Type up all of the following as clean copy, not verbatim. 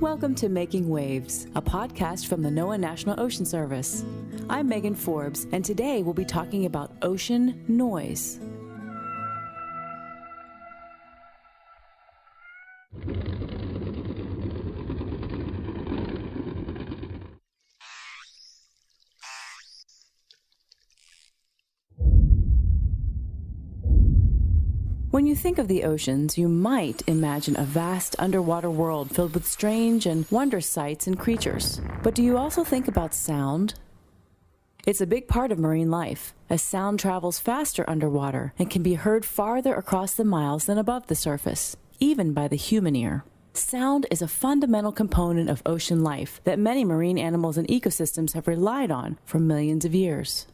Welcome to Making Waves, a podcast from the NOAA National Ocean Service. I'm Megan Forbes, and today we'll be talking about ocean noise. When you think of the oceans, you might imagine a vast underwater world filled with strange and wondrous sights and creatures. But do you also think about sound? It's a big part of marine life, as sound travels faster underwater and can be heard farther across the miles than above the surface, even by the human ear. Sound is a fundamental component of ocean life that many marine animals and ecosystems have relied on for millions of years.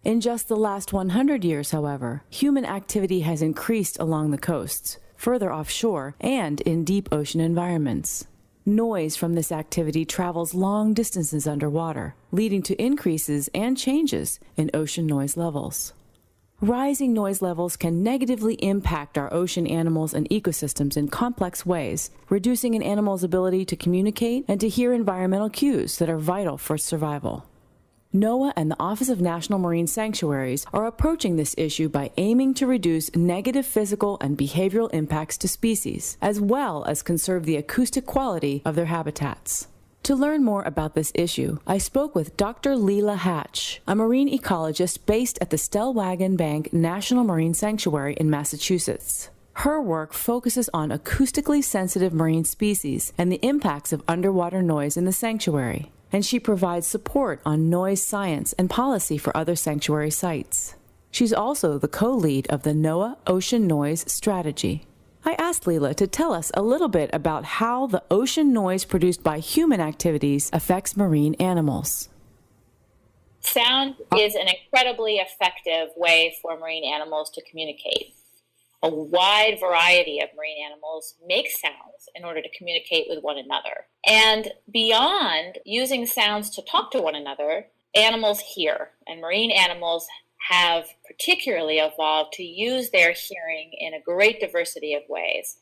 In just the last 100 years, however, human activity has increased along the coasts, further offshore, and in deep ocean environments. Noise from this activity travels long distances underwater, leading to increases and changes in ocean noise levels. Rising noise levels can negatively impact our ocean animals and ecosystems in complex ways, reducing an animal's ability to communicate and to hear environmental cues that are vital for survival. NOAA and the Office of National Marine Sanctuaries are approaching this issue by aiming to reduce negative physical and behavioral impacts to species, as well as conserve the acoustic quality of their habitats. To learn more about this issue, I spoke with Dr. Leila Hatch, a marine ecologist based at the Stellwagen Bank National Marine Sanctuary in Massachusetts. Her work focuses on acoustically sensitive marine species and the impacts of underwater noise in the sanctuary, and she provides support on noise science and policy for other sanctuary sites. She's also the co-lead of the NOAA Ocean Noise Strategy. I asked Leila to tell us a little bit about how the ocean noise produced by human activities affects marine animals. Sound is an incredibly effective way for marine animals to communicate. A wide variety of marine animals make sounds in order to communicate with one another. And beyond using sounds to talk to one another, animals hear, and marine animals have particularly evolved to use their hearing in a great diversity of ways.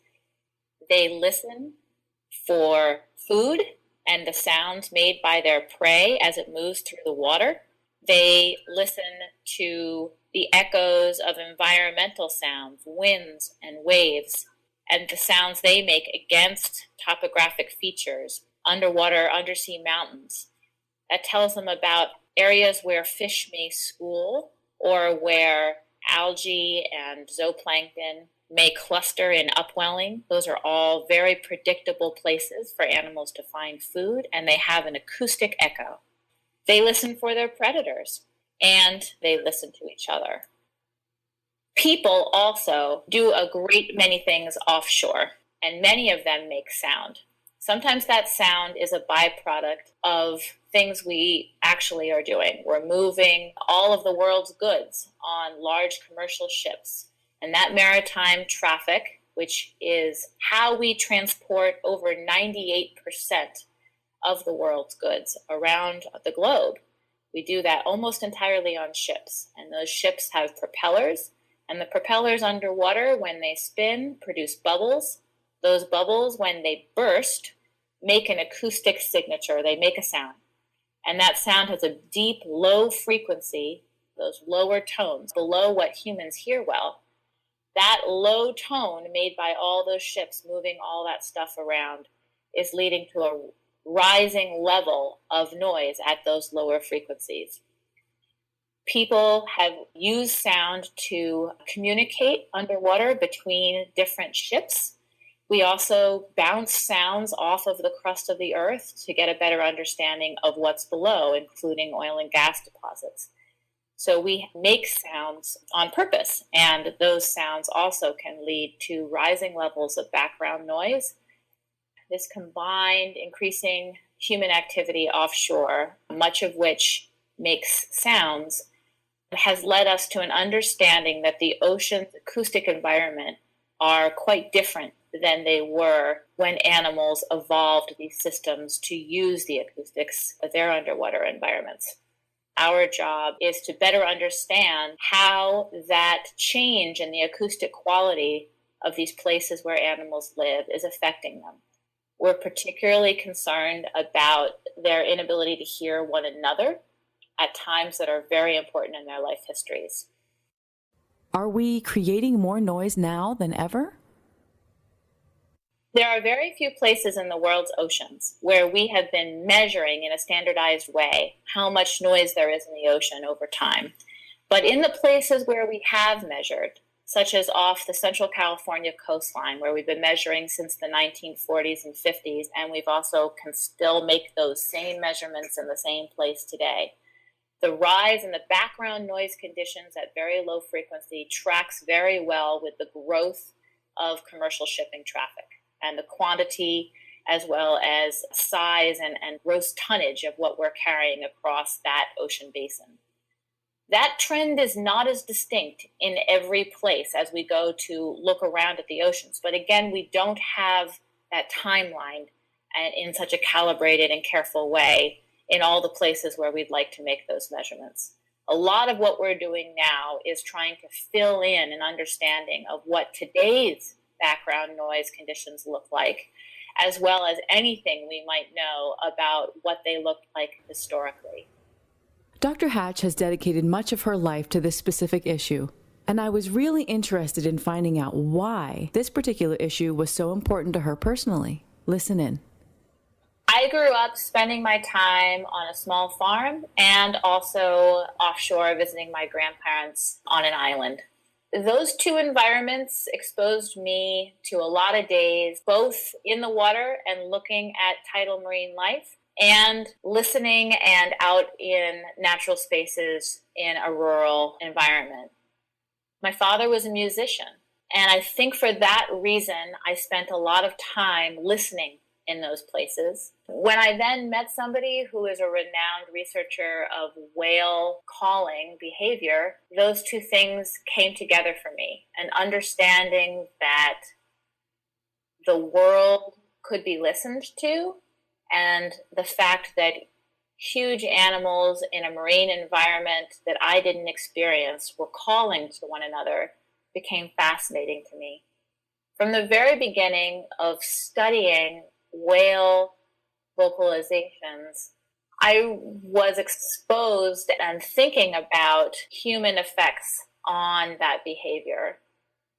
They listen for food and the sounds made by their prey as it moves through the water. They listen to the echoes of environmental sounds, winds and waves, and the sounds they make against topographic features, underwater, undersea mountains. That tells them about areas where fish may school or where algae and zooplankton may cluster in upwelling. Those are all very predictable places for animals to find food, and they have an acoustic echo. They listen for their predators, and they listen to each other. People also do a great many things offshore, and many of them make sound. Sometimes that sound is a byproduct of things we actually are doing. We're moving all of the world's goods on large commercial ships, and that maritime traffic, which is how we transport over 98% of the world's goods around the globe. We do that almost entirely on ships, and those ships have propellers, and the propellers underwater, when they spin, produce bubbles. Those bubbles, when they burst, make an acoustic signature. They make a sound, and that sound has a deep, low frequency, those lower tones, below what humans hear well. That low tone made by all those ships moving all that stuff around is leading to a rising level of noise at those lower frequencies. People have used sound to communicate underwater between different ships. We also bounce sounds off of the crust of the earth to get a better understanding of what's below, including oil and gas deposits. So we make sounds on purpose, and those sounds also can lead to rising levels of background noise. This combined increasing human activity offshore, much of which makes sounds, has led us to an understanding that the ocean's acoustic environment are quite different than they were when animals evolved these systems to use the acoustics of their underwater environments. Our job is to better understand how that change in the acoustic quality of these places where animals live is affecting them. We're particularly concerned about their inability to hear one another at times that are very important in their life histories. Are we creating more noise now than ever? There are very few places in the world's oceans where we have been measuring in a standardized way how much noise there is in the ocean over time. But in the places where we have measured, such as off the Central California coastline, where we've been measuring since the 1940s and 50s, and we've also can still make those same measurements in the same place today, the rise in the background noise conditions at very low frequency tracks very well with the growth of commercial shipping traffic and the quantity as well as size and gross tonnage of what we're carrying across that ocean basin. That trend is not as distinct in every place as we go to look around at the oceans. But again, we don't have that timeline in such a calibrated and careful way in all the places where we'd like to make those measurements. A lot of what we're doing now is trying to fill in an understanding of what today's background noise conditions look like, as well as anything we might know about what they looked like historically. Dr. Hatch has dedicated much of her life to this specific issue, and I was really interested in finding out why this particular issue was so important to her personally. Listen in. I grew up spending my time on a small farm and also offshore visiting my grandparents on an island. Those two environments exposed me to a lot of days, both in the water and looking at tidal marine life, and listening and out in natural spaces in a rural environment. My father was a musician, and I think for that reason, I spent a lot of time listening in those places. When I then met somebody who is a renowned researcher of whale calling behavior, those two things came together for me. An understanding that the world could be listened to, and the fact that huge animals in a marine environment that I didn't experience were calling to one another became fascinating to me. From the very beginning of studying whale vocalizations, I was exposed and thinking about human effects on that behavior.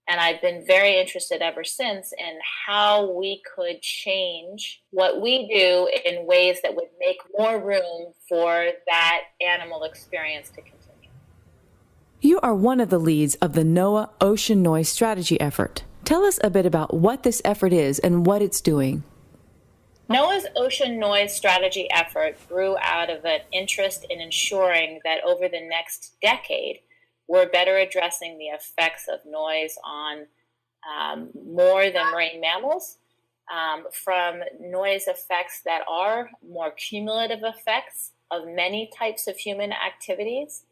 And I've been very interested ever since in how we could change what we do in ways that would make more room for that animal experience to continue. You are one of the leads of the NOAA Ocean Noise Strategy effort. Tell us a bit about what this effort is and what it's doing. NOAA's Ocean Noise Strategy effort grew out of an interest in ensuring that over the next decade, we're better addressing the effects of noise on more than marine mammals, from noise effects that are more cumulative effects of many types of human activities,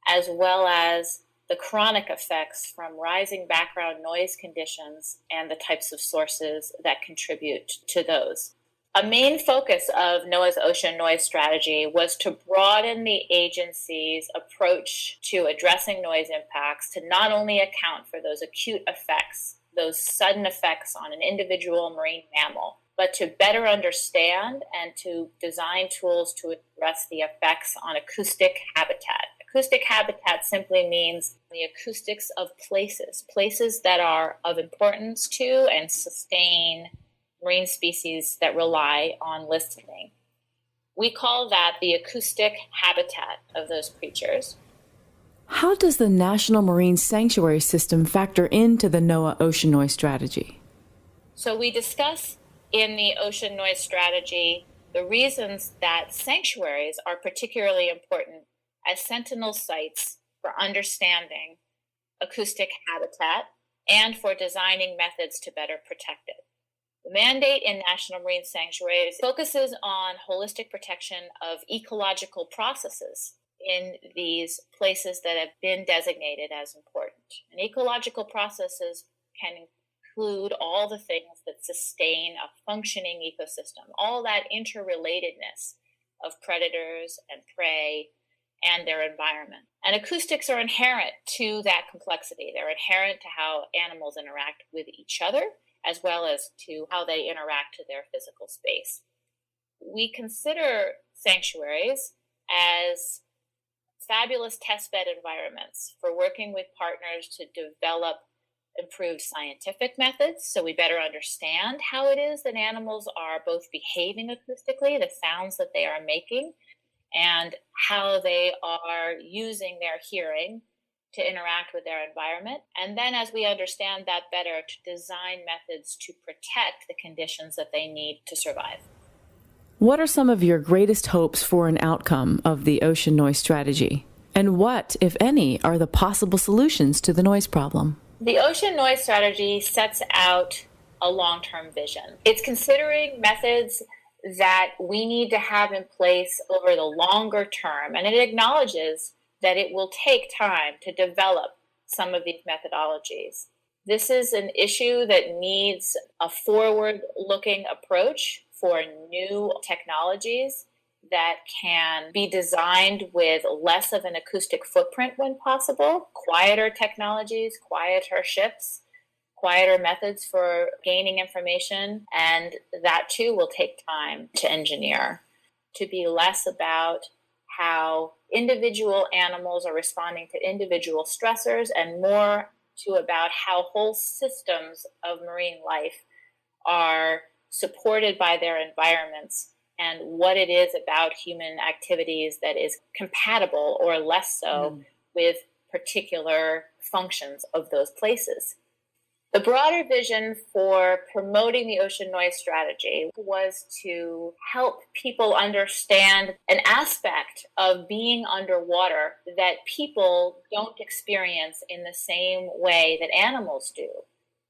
as well as the chronic effects from rising background noise conditions and the types of sources that contribute to those. A main focus of NOAA's Ocean Noise Strategy was to broaden the agency's approach to addressing noise impacts to not only account for those acute effects, those sudden effects on an individual marine mammal, but to better understand and to design tools to address the effects on acoustic habitat. Acoustic habitat simply means the acoustics of places that are of importance to and sustain marine species that rely on listening. We call that the acoustic habitat of those creatures. How does the National Marine Sanctuary System factor into the NOAA Ocean Noise Strategy? So we discuss in the Ocean Noise Strategy the reasons that sanctuaries are particularly important as sentinel sites for understanding acoustic habitat and for designing methods to better protect it. The mandate in national marine sanctuaries focuses on holistic protection of ecological processes in these places that have been designated as important. And ecological processes can include all the things that sustain a functioning ecosystem, all that interrelatedness of predators and prey and their environment. And acoustics are inherent to that complexity. They're inherent to how animals interact with each other as well as to how they interact to their physical space. We consider sanctuaries as fabulous testbed environments for working with partners to develop improved scientific methods, so we better understand how it is that animals are both behaving acoustically, the sounds that they are making, and how they are using their hearing to interact with their environment. And then as we understand that better, to design methods to protect the conditions that they need to survive. What are some of your greatest hopes for an outcome of the ocean noise strategy? And what, if any, are the possible solutions to the noise problem? The ocean noise strategy sets out a long-term vision. It's considering methods that we need to have in place over the longer term, and it acknowledges that it will take time to develop some of these methodologies. This is an issue that needs a forward-looking approach for new technologies that can be designed with less of an acoustic footprint when possible, quieter technologies, quieter ships, quieter methods for gaining information, and that too will take time to engineer, to be less about how individual animals are responding to individual stressors and more to about how whole systems of marine life are supported by their environments and what it is about human activities that is compatible or less so with particular functions of those places. The broader vision for promoting the ocean noise strategy was to help people understand an aspect of being underwater that people don't experience in the same way that animals do.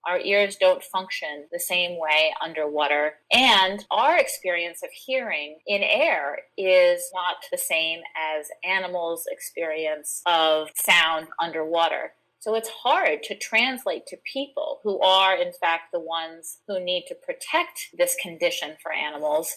Our ears don't function the same way underwater, and our experience of hearing in air is not the same as animals' experience of sound underwater. So it's hard to translate to people who are, in fact, the ones who need to protect this condition for animals.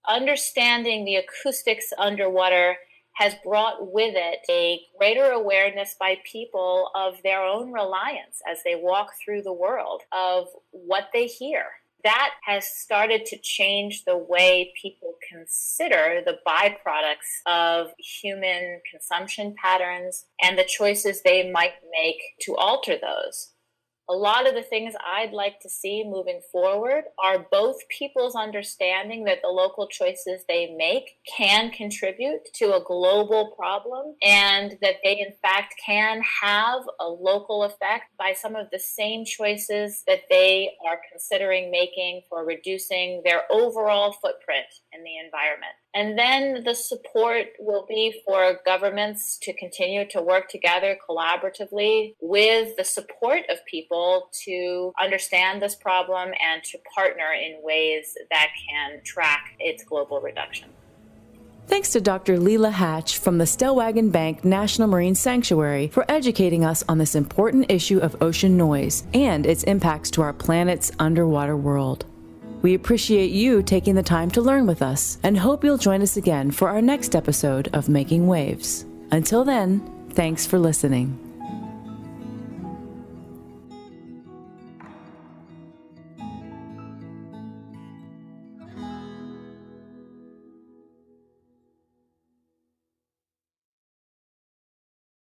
Understanding the acoustics underwater has brought with it a greater awareness by people of their own reliance as they walk through the world of what they hear. That has started to change the way people consider the byproducts of human consumption patterns and the choices they might make to alter those. A lot of the things I'd like to see moving forward are both people's understanding that the local choices they make can contribute to a global problem and that they in fact can have a local effect by some of the same choices that they are considering making for reducing their overall footprint in the environment. And then the support will be for governments to continue to work together collaboratively with the support of people to understand this problem and to partner in ways that can track its global reduction. Thanks to Dr. Leela Hatch from the Stellwagen Bank National Marine Sanctuary for educating us on this important issue of ocean noise and its impacts to our planet's underwater world. We appreciate you taking the time to learn with us and hope you'll join us again for our next episode of Making Waves. Until then, thanks for listening.